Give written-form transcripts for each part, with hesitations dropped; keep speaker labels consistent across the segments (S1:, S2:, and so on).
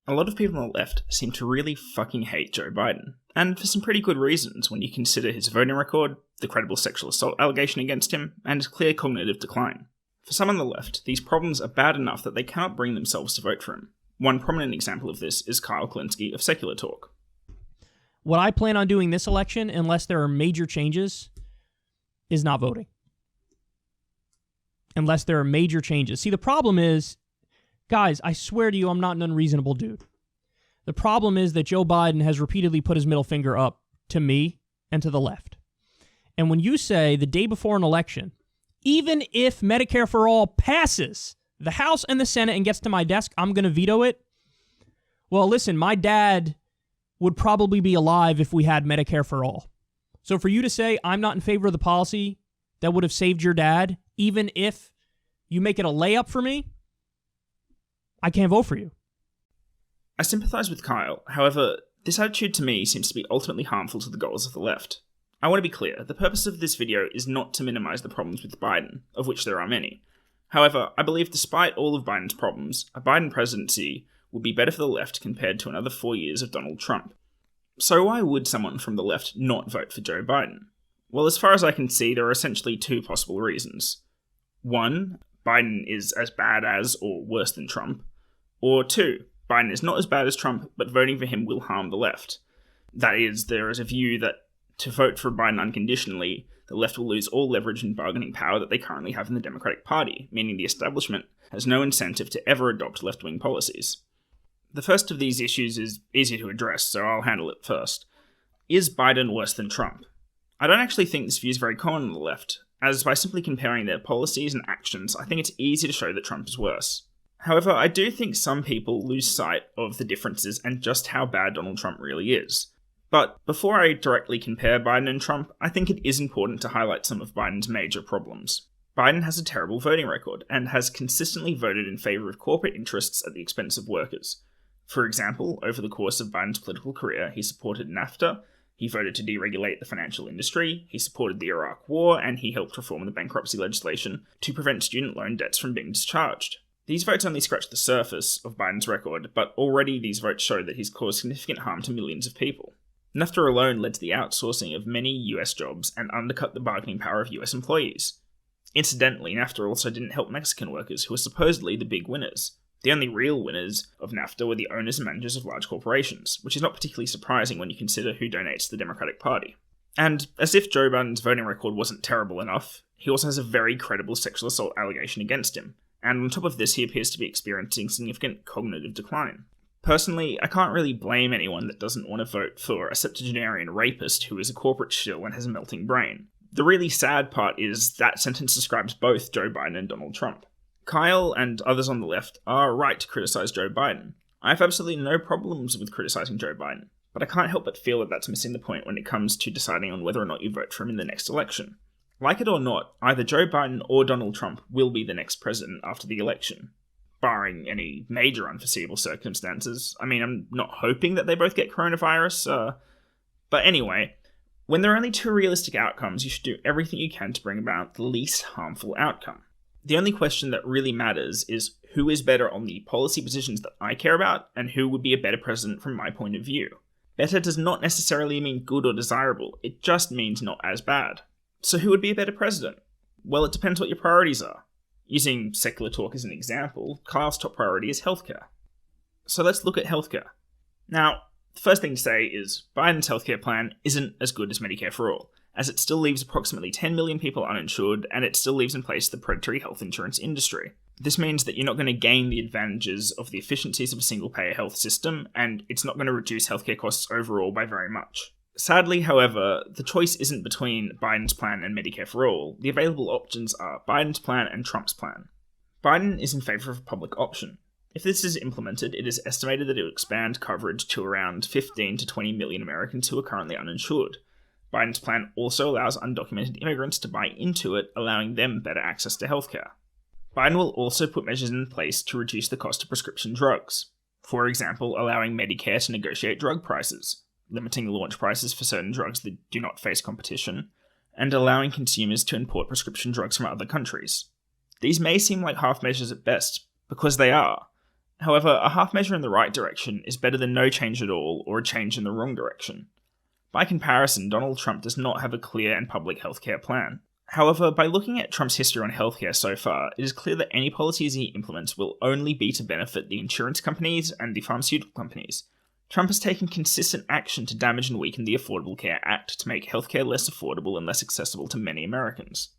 S1: A lot of people on the left seem to really fucking hate Joe Biden, and for some pretty good reasons when you consider his voting record, the credible sexual assault allegation against him, and his clear cognitive decline. For some on the left, these problems are bad enough that they cannot bring themselves to vote for him. One prominent example of this is Kyle Kulinski of Secular Talk.
S2: What I plan on doing this election, unless there are major changes, is not voting. Unless there are major changes. See, the problem is, guys, I swear to you, I'm not an unreasonable dude. The problem is that Joe Biden has repeatedly put his middle finger up to me and to the left. And when you say the day before an election, even if Medicare for All passes the House and the Senate and gets to my desk, I'm going to veto it. Well, listen, my dad would probably be alive if we had Medicare for All. So for you to say I'm not in favor of the policy that would have saved your dad, even if you make it a layup for me, I can't vote for you.
S1: I sympathise with Kyle, however, this attitude to me seems to be ultimately harmful to the goals of the left. I want to be clear, the purpose of this video is not to minimise the problems with Biden, of which there are many. However, I believe despite all of Biden's problems, a Biden presidency would be better for the left compared to another 4 years of Donald Trump. So why would someone from the left not vote for Joe Biden? Well, as far as I can see, there are essentially two possible reasons. One, Biden is as bad as or worse than Trump. Or two, Biden is not as bad as Trump, but voting for him will harm the left. That is, there is a view that to vote for Biden unconditionally, the left will lose all leverage and bargaining power that they currently have in the Democratic Party, meaning the establishment has no incentive to ever adopt left-wing policies. The first of these issues is easier to address, so I'll handle it first. Is Biden worse than Trump? I don't actually think this view is very common on the left, as by simply comparing their policies and actions, I think it's easy to show that Trump is worse. However, I do think some people lose sight of the differences and just how bad Donald Trump really is. But before I directly compare Biden and Trump, I think it is important to highlight some of Biden's major problems. Biden has a terrible voting record, and has consistently voted in favour of corporate interests at the expense of workers. For example, over the course of Biden's political career, he supported NAFTA, he voted to deregulate the financial industry, he supported the Iraq War, and he helped reform the bankruptcy legislation to prevent student loan debts from being discharged. These votes only scratch the surface of Biden's record, but already these votes show that he's caused significant harm to millions of people. NAFTA alone led to the outsourcing of many US jobs and undercut the bargaining power of US employees. Incidentally, NAFTA also didn't help Mexican workers, who were supposedly the big winners. The only real winners of NAFTA were the owners and managers of large corporations, which is not particularly surprising when you consider who donates to the Democratic Party. And as if Joe Biden's voting record wasn't terrible enough, he also has a very credible sexual assault allegation against him, and on top of this he appears to be experiencing significant cognitive decline. Personally, I can't really blame anyone that doesn't want to vote for a septuagenarian rapist who is a corporate shill and has a melting brain. The really sad part is that sentence describes both Joe Biden and Donald Trump. Kyle and others on the left are right to criticise Joe Biden. I have absolutely no problems with criticising Joe Biden, but I can't help but feel that that's missing the point when it comes to deciding on whether or not you vote for him in the next election. Like it or not, either Joe Biden or Donald Trump will be the next president after the election, barring any major unforeseeable circumstances. I mean, I'm not hoping that they both get coronavirus, but anyway, when there are only two realistic outcomes, you should do everything you can to bring about the least harmful outcome. The only question that really matters is who is better on the policy positions that I care about, and who would be a better president from my point of view. Better does not necessarily mean good or desirable, it just means not as bad. So who would be a better president? Well, it depends what your priorities are. Using Secular Talk as an example, Kyle's top priority is healthcare. So let's look at healthcare. Now, the first thing to say is Biden's healthcare plan isn't as good as Medicare for All, as it still leaves approximately 10 million people uninsured, and it still leaves in place the predatory health insurance industry. This means that you're not going to gain the advantages of the efficiencies of a single-payer health system, and it's not going to reduce healthcare costs overall by very much. Sadly, however, the choice isn't between Biden's plan and Medicare for All. The available options are Biden's plan and Trump's plan. Biden is in favour of a public option. If this is implemented, it is estimated that it will expand coverage to around 15 to 20 million Americans who are currently uninsured. Biden's plan also allows undocumented immigrants to buy into it, allowing them better access to healthcare. Biden will also put measures in place to reduce the cost of prescription drugs. For example, allowing Medicare to negotiate drug prices, limiting launch prices for certain drugs that do not face competition, and allowing consumers to import prescription drugs from other countries. These may seem like half measures at best, because they are. However, a half measure in the right direction is better than no change at all or a change in the wrong direction. By comparison, Donald Trump does not have a clear and public healthcare plan. However, by looking at Trump's history on healthcare so far, it is clear that any policies he implements will only be to benefit the insurance companies and the pharmaceutical companies. Trump has taken consistent action to damage and weaken the Affordable Care Act to make healthcare less affordable and less accessible to many Americans.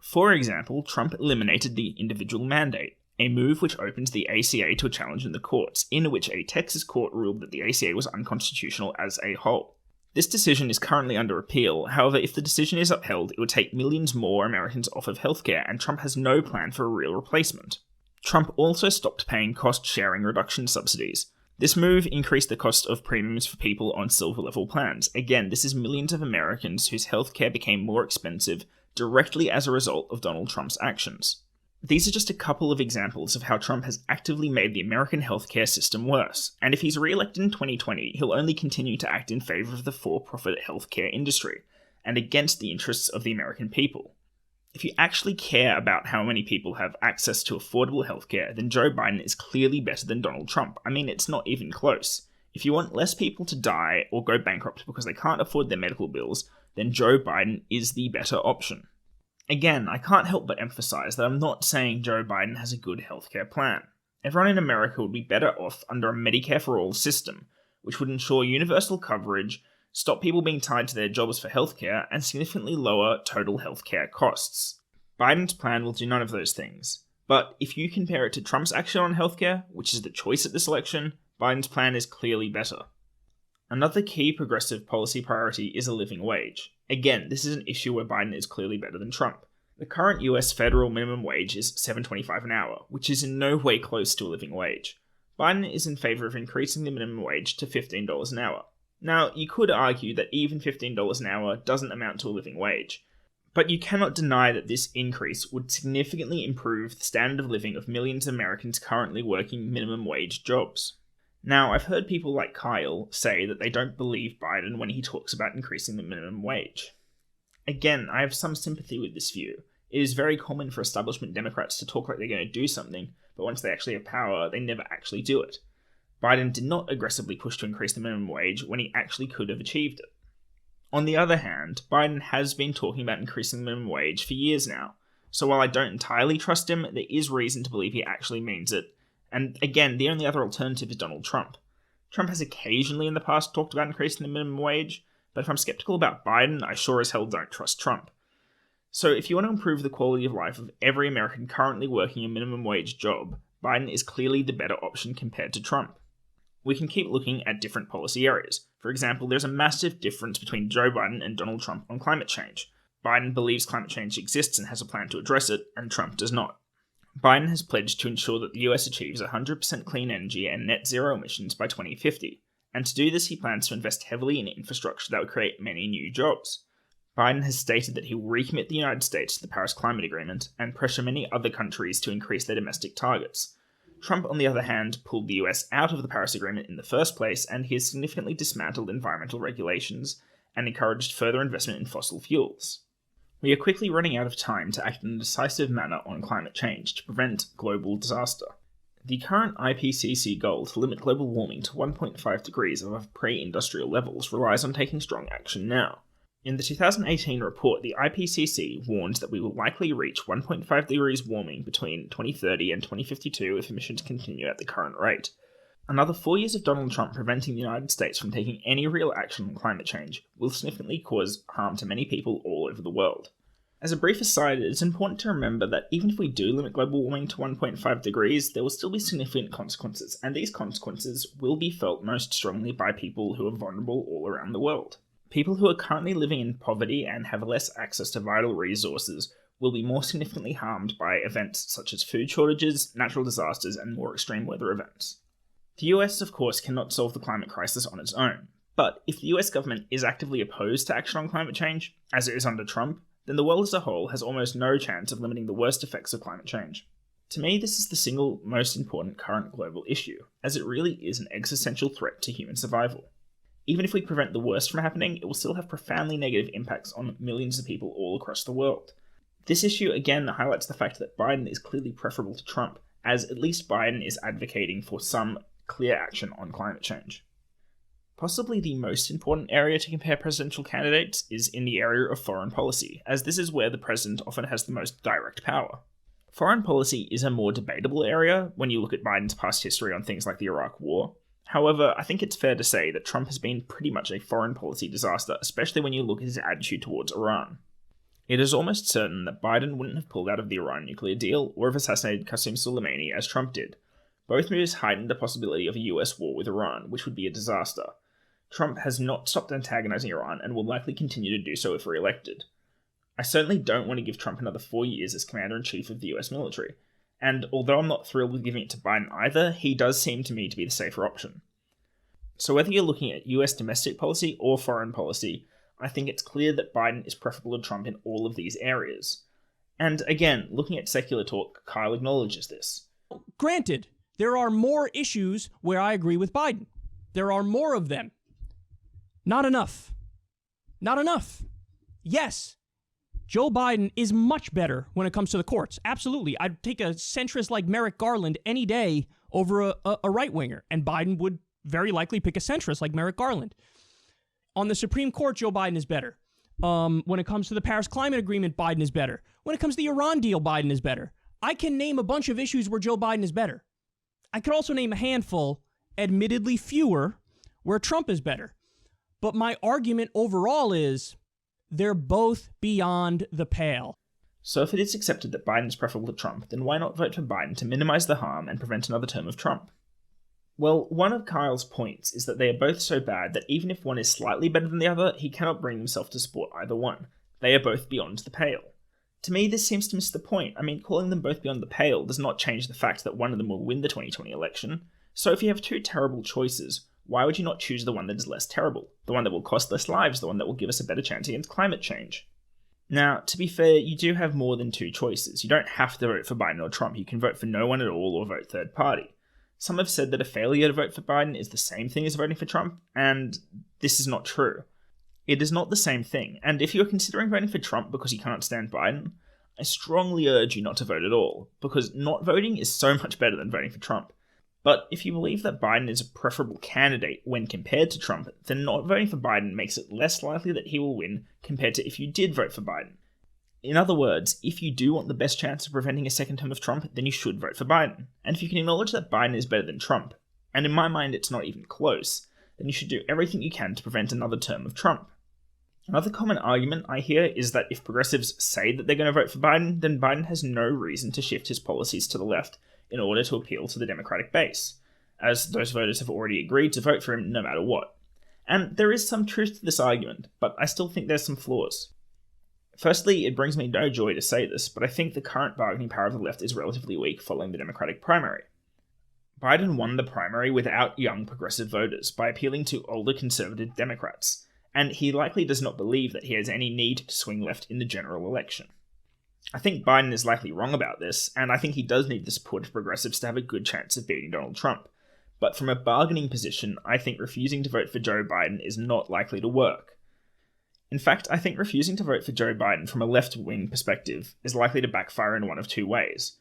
S1: For example, Trump eliminated the individual mandate, a move which opens the ACA to a challenge in the courts, in which a Texas court ruled that the ACA was unconstitutional as a whole. This decision is currently under appeal. However, if the decision is upheld, it would take millions more Americans off of healthcare, and Trump has no plan for a real replacement. Trump also stopped paying cost-sharing reduction subsidies. This move increased the cost of premiums for people on silver-level plans. Again, this is millions of Americans whose healthcare became more expensive directly as a result of Donald Trump's actions. These are just a couple of examples of how Trump has actively made the American healthcare system worse, and if he's re-elected in 2020, he'll only continue to act in favour of the for-profit healthcare industry, and against the interests of the American people. If you actually care about how many people have access to affordable healthcare, then Joe Biden is clearly better than Donald Trump. I mean, it's not even close. If you want less people to die or go bankrupt because they can't afford their medical bills, then Joe Biden is the better option. Again, I can't help but emphasize that I'm not saying Joe Biden has a good healthcare plan. Everyone in America would be better off under a Medicare for All system, which would ensure universal coverage, stop people being tied to their jobs for healthcare, and significantly lower total healthcare costs. Biden's plan will do none of those things. But if you compare it to Trump's action on healthcare, which is the choice at this election, Biden's plan is clearly better. Another key progressive policy priority is a living wage. Again, this is an issue where Biden is clearly better than Trump. The current US federal minimum wage is $7.25 an hour, which is in no way close to a living wage. Biden is in favour of increasing the minimum wage to $15 an hour. Now, you could argue that even $15 an hour doesn't amount to a living wage, but you cannot deny that this increase would significantly improve the standard of living of millions of Americans currently working minimum wage jobs. Now, I've heard people like Kyle say that they don't believe Biden when he talks about increasing the minimum wage. Again, I have some sympathy with this view. It is very common for establishment Democrats to talk like they're going to do something, but once they actually have power, they never actually do it. Biden did not aggressively push to increase the minimum wage when he actually could have achieved it. On the other hand, Biden has been talking about increasing the minimum wage for years now, so while I don't entirely trust him, there is reason to believe he actually means it. And again, the only other alternative is Donald Trump. Trump has occasionally in the past talked about increasing the minimum wage, but if I'm skeptical about Biden, I sure as hell don't trust Trump. So if you want to improve the quality of life of every American currently working a minimum wage job, Biden is clearly the better option compared to Trump. We can keep looking at different policy areas. For example, there's a massive difference between Joe Biden and Donald Trump on climate change. Biden believes climate change exists and has a plan to address it, and Trump does not. Biden has pledged to ensure that the US achieves 100% clean energy and net zero emissions by 2050, and to do this he plans to invest heavily in infrastructure that would create many new jobs. Biden has stated that he will recommit the United States to the Paris Climate Agreement and pressure many other countries to increase their domestic targets. Trump, on the other hand, pulled the US out of the Paris Agreement in the first place, and he has significantly dismantled environmental regulations and encouraged further investment in fossil fuels. We are quickly running out of time to act in a decisive manner on climate change to prevent global disaster. The current IPCC goal to limit global warming to 1.5 degrees above pre-industrial levels relies on taking strong action now. In the 2018 report, the IPCC warned that we will likely reach 1.5 degrees warming between 2030 and 2052 if emissions continue at the current rate. Another 4 years of Donald Trump preventing the United States from taking any real action on climate change will significantly cause harm to many people all over the world. As a brief aside, it's important to remember that even if we do limit global warming to 1.5 degrees, there will still be significant consequences, and these consequences will be felt most strongly by people who are vulnerable all around the world. People who are currently living in poverty and have less access to vital resources will be more significantly harmed by events such as food shortages, natural disasters, and more extreme weather events. The US, of course, cannot solve the climate crisis on its own, but if the US government is actively opposed to action on climate change, as it is under Trump, then the world as a whole has almost no chance of limiting the worst effects of climate change. To me, this is the single most important current global issue, as it really is an existential threat to human survival. Even if we prevent the worst from happening, it will still have profoundly negative impacts on millions of people all across the world. This issue again highlights the fact that Biden is clearly preferable to Trump, as at least Biden is advocating for some clear action on climate change. Possibly the most important area to compare presidential candidates is in the area of foreign policy, as this is where the president often has the most direct power. Foreign policy is a more debatable area when you look at Biden's past history on things like the Iraq War. However, I think it's fair to say that Trump has been pretty much a foreign policy disaster, especially when you look at his attitude towards Iran. It is almost certain that Biden wouldn't have pulled out of the Iran nuclear deal or have assassinated Qasem Soleimani as Trump did. Both moves heightened the possibility of a US war with Iran, which would be a disaster. Trump has not stopped antagonizing Iran and will likely continue to do so if re-elected. I certainly don't want to give Trump another 4 years as Commander-in-Chief of the US military, and although I'm not thrilled with giving it to Biden either, he does seem to me to be the safer option. So whether you're looking at US domestic policy or foreign policy, I think it's clear that Biden is preferable to Trump in all of these areas. And again, looking at secular talk, Kyle acknowledges this.
S2: Granted, there are more issues where I agree with Biden. There are more of them. Not enough. Not enough. Yes, Joe Biden is much better when it comes to the courts. Absolutely. I'd take a centrist like Merrick Garland any day over a right-winger, and Biden would very likely pick a centrist like Merrick Garland. On the Supreme Court, Joe Biden is better. When it comes to the Paris Climate Agreement, Biden is better. When it comes to the Iran deal, Biden is better. I can name a bunch of issues where Joe Biden is better. I could also name a handful, admittedly fewer, where Trump is better. But my argument overall is they're both beyond the pale.
S1: So if it is accepted that Biden is preferable to Trump, then why not vote for Biden to minimize the harm and prevent another term of Trump? Well, one of Kyle's points is that they are both so bad that even if one is slightly better than the other, he cannot bring himself to support either one. They are both beyond the pale. To me, this seems to miss the point. I mean, calling them both beyond the pale does not change the fact that one of them will win the 2020 election. So if you have two terrible choices, why would you not choose the one that is less terrible? The one that will cost less lives, the one that will give us a better chance against climate change. Now, to be fair, you do have more than two choices. You don't have to vote for Biden or Trump. You can vote for no one at all or vote third party. Some have said that a failure to vote for Biden is the same thing as voting for Trump, and this is not true. It is not the same thing, and if you're considering voting for Trump because you can't stand Biden, I strongly urge you not to vote at all, because not voting is so much better than voting for Trump. But if you believe that Biden is a preferable candidate when compared to Trump, then not voting for Biden makes it less likely that he will win compared to if you did vote for Biden. In other words, if you do want the best chance of preventing a second term of Trump, then you should vote for Biden. And if you can acknowledge that Biden is better than Trump, and in my mind it's not even close, then you should do everything you can to prevent another term of Trump. Another common argument I hear is that if progressives say that they're going to vote for Biden, then Biden has no reason to shift his policies to the left in order to appeal to the Democratic base, as those voters have already agreed to vote for him no matter what. And there is some truth to this argument, but I still think there's some flaws. Firstly, it brings me no joy to say this, but I think the current bargaining power of the left is relatively weak following the Democratic primary. Biden won the primary without young progressive voters by appealing to older conservative Democrats, and he likely does not believe that he has any need to swing left in the general election. I think Biden is likely wrong about this, and I think he does need the support of progressives to have a good chance of beating Donald Trump. But from a bargaining position, I think refusing to vote for Joe Biden is not likely to work. In fact, I think refusing to vote for Joe Biden from a left-wing perspective is likely to backfire in one of two ways.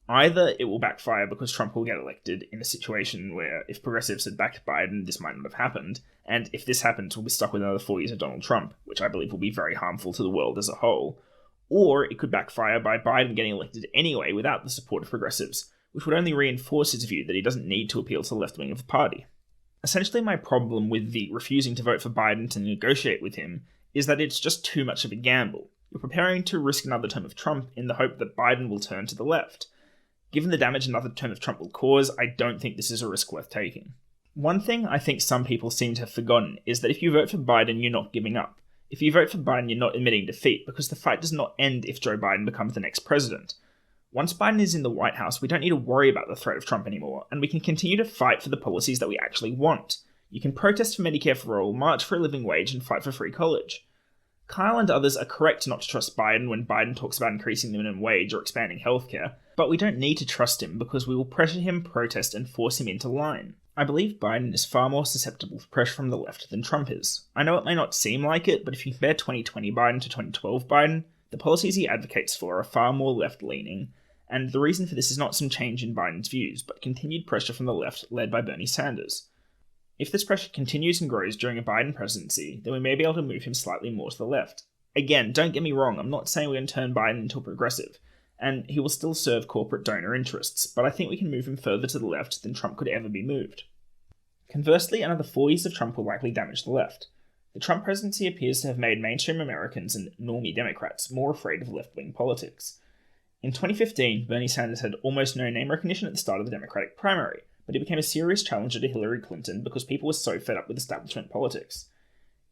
S1: Either it will backfire because Trump will get elected in a situation where if progressives had backed Biden, this might not have happened, and if this happens, we'll be stuck with another 4 years of Donald Trump, which I believe will be very harmful to the world as a whole. Or it could backfire by Biden getting elected anyway without the support of progressives, which would only reinforce his view that he doesn't need to appeal to the left wing of the party. Essentially, my problem with the refusing to vote for Biden to negotiate with him is that it's just too much of a gamble. You're preparing to risk another term of Trump in the hope that Biden will turn to the left. Given the damage another term of Trump will cause, I don't think this is a risk worth taking. One thing I think some people seem to have forgotten is that if you vote for Biden, you're not giving up. If you vote for Biden, you're not admitting defeat, because the fight does not end if Joe Biden becomes the next president. Once Biden is in the White House, we don't need to worry about the threat of Trump anymore, and we can continue to fight for the policies that we actually want. You can protest for Medicare for all, march for a living wage, and fight for free college. Kyle and others are correct not to trust Biden when Biden talks about increasing the minimum wage or expanding healthcare, but we don't need to trust him because we will pressure him, protest, and force him into line. I believe Biden is far more susceptible to pressure from the left than Trump is. I know it may not seem like it, but if you compare 2020 Biden to 2012 Biden, the policies he advocates for are far more left-leaning, and the reason for this is not some change in Biden's views, but continued pressure from the left led by Bernie Sanders. If this pressure continues and grows during a Biden presidency, then we may be able to move him slightly more to the left. Again, don't get me wrong, I'm not saying we're going to turn Biden into a progressive, and he will still serve corporate donor interests, but I think we can move him further to the left than Trump could ever be moved. Conversely, another 4 years of Trump will likely damage the left. The Trump presidency appears to have made mainstream Americans and normie Democrats more afraid of left-wing politics. In 2015, Bernie Sanders had almost no name recognition at the start of the Democratic primary, but he became a serious challenger to Hillary Clinton because people were so fed up with establishment politics.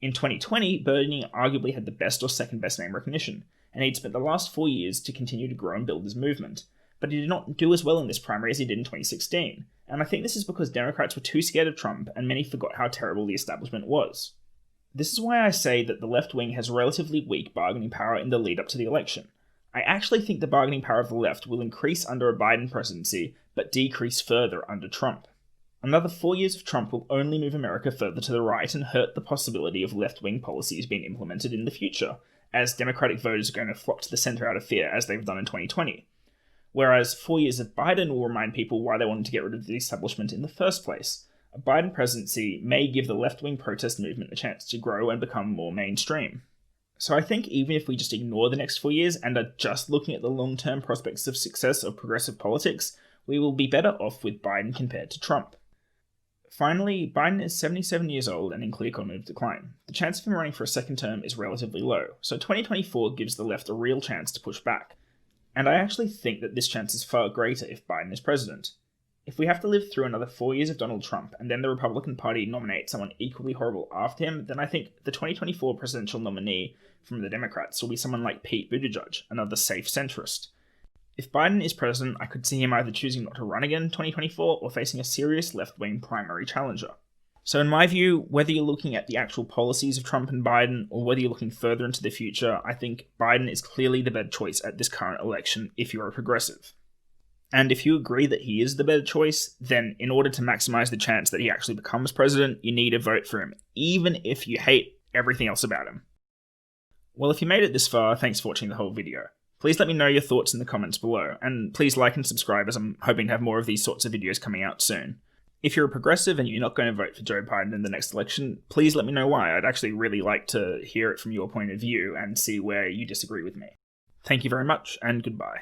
S1: In 2020, Bernie arguably had the best or second best name recognition, and he'd spent the last 4 years to continue to grow and build his movement. But he did not do as well in this primary as he did in 2016, and I think this is because Democrats were too scared of Trump and many forgot how terrible the establishment was. This is why I say that the left wing has relatively weak bargaining power in the lead up to the election. I actually think the bargaining power of the left will increase under a Biden presidency, but decrease further under Trump. Another 4 years of Trump will only move America further to the right and hurt the possibility of left-wing policies being implemented in the future, as Democratic voters are going to flock to the center out of fear as they've done in 2020. Whereas 4 years of Biden will remind people why they wanted to get rid of the establishment in the first place. A Biden presidency may give the left-wing protest movement a chance to grow and become more mainstream. So I think even if we just ignore the next 4 years and are just looking at the long-term prospects of success of progressive politics, we will be better off with Biden compared to Trump. Finally, Biden is 77 years old and in clear cognitive decline. The chance of him running for a second term is relatively low, so 2024 gives the left a real chance to push back. And I actually think that this chance is far greater if Biden is president. If we have to live through another 4 years of Donald Trump and then the Republican Party nominates someone equally horrible after him, then I think the 2024 presidential nominee from the Democrats will be someone like Pete Buttigieg, another safe centrist. If Biden is president, I could see him either choosing not to run again in 2024 or facing a serious left-wing primary challenger. So in my view, whether you're looking at the actual policies of Trump and Biden or whether you're looking further into the future, I think Biden is clearly the better choice at this current election if you're a progressive. And if you agree that he is the better choice, then in order to maximize the chance that he actually becomes president, you need to vote for him, even if you hate everything else about him. Well, if you made it this far, thanks for watching the whole video. Please let me know your thoughts in the comments below, and please like and subscribe as I'm hoping to have more of these sorts of videos coming out soon. If you're a progressive and you're not going to vote for Joe Biden in the next election, please let me know why. I'd actually really like to hear it from your point of view and see where you disagree with me. Thank you very much, and goodbye.